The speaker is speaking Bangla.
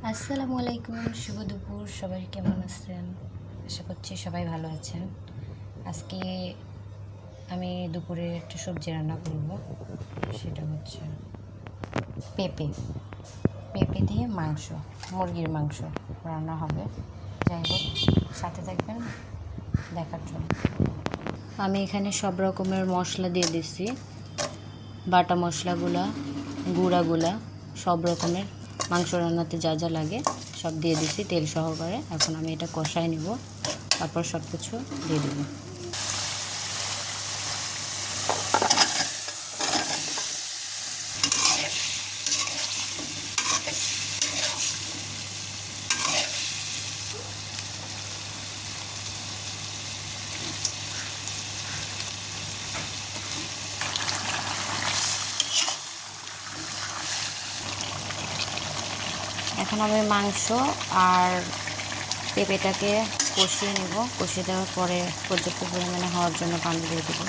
আসসালামু আলাইকুম, শুভ দুপুর। সবাই কেমন আছেন? আশা করছি সবাই ভালো আছেন। আজকে আমি দুপুরে একটা সবজি রান্না করব, সেটা হচ্ছে পেঁপে পেঁপে দিয়ে মাংস, মুরগির মাংস রান্না হবে। যাই হোক, সাথে থাকবেন দেখার জন্য। আমি এখানে সব রকমের মশলা দিয়ে দিচ্ছি, বাটা মশলাগুলা, গুঁড়াগুলা, সব রকমের মাংস রান্নাতে যা যা লাগে সব দিয়ে দিচ্ছি তেল সহকারে। এখন আমি এটা কষায় নেব, তারপর সব কিছু দিয়ে দেব। এখন আমি মাংস আর পেঁপেটাকে কষিয়ে নেব। কষিয়ে দেওয়ার পরে পর্যাপ্ত পরিমাণে হওয়ার জন্য পানি দিয়ে দেবো।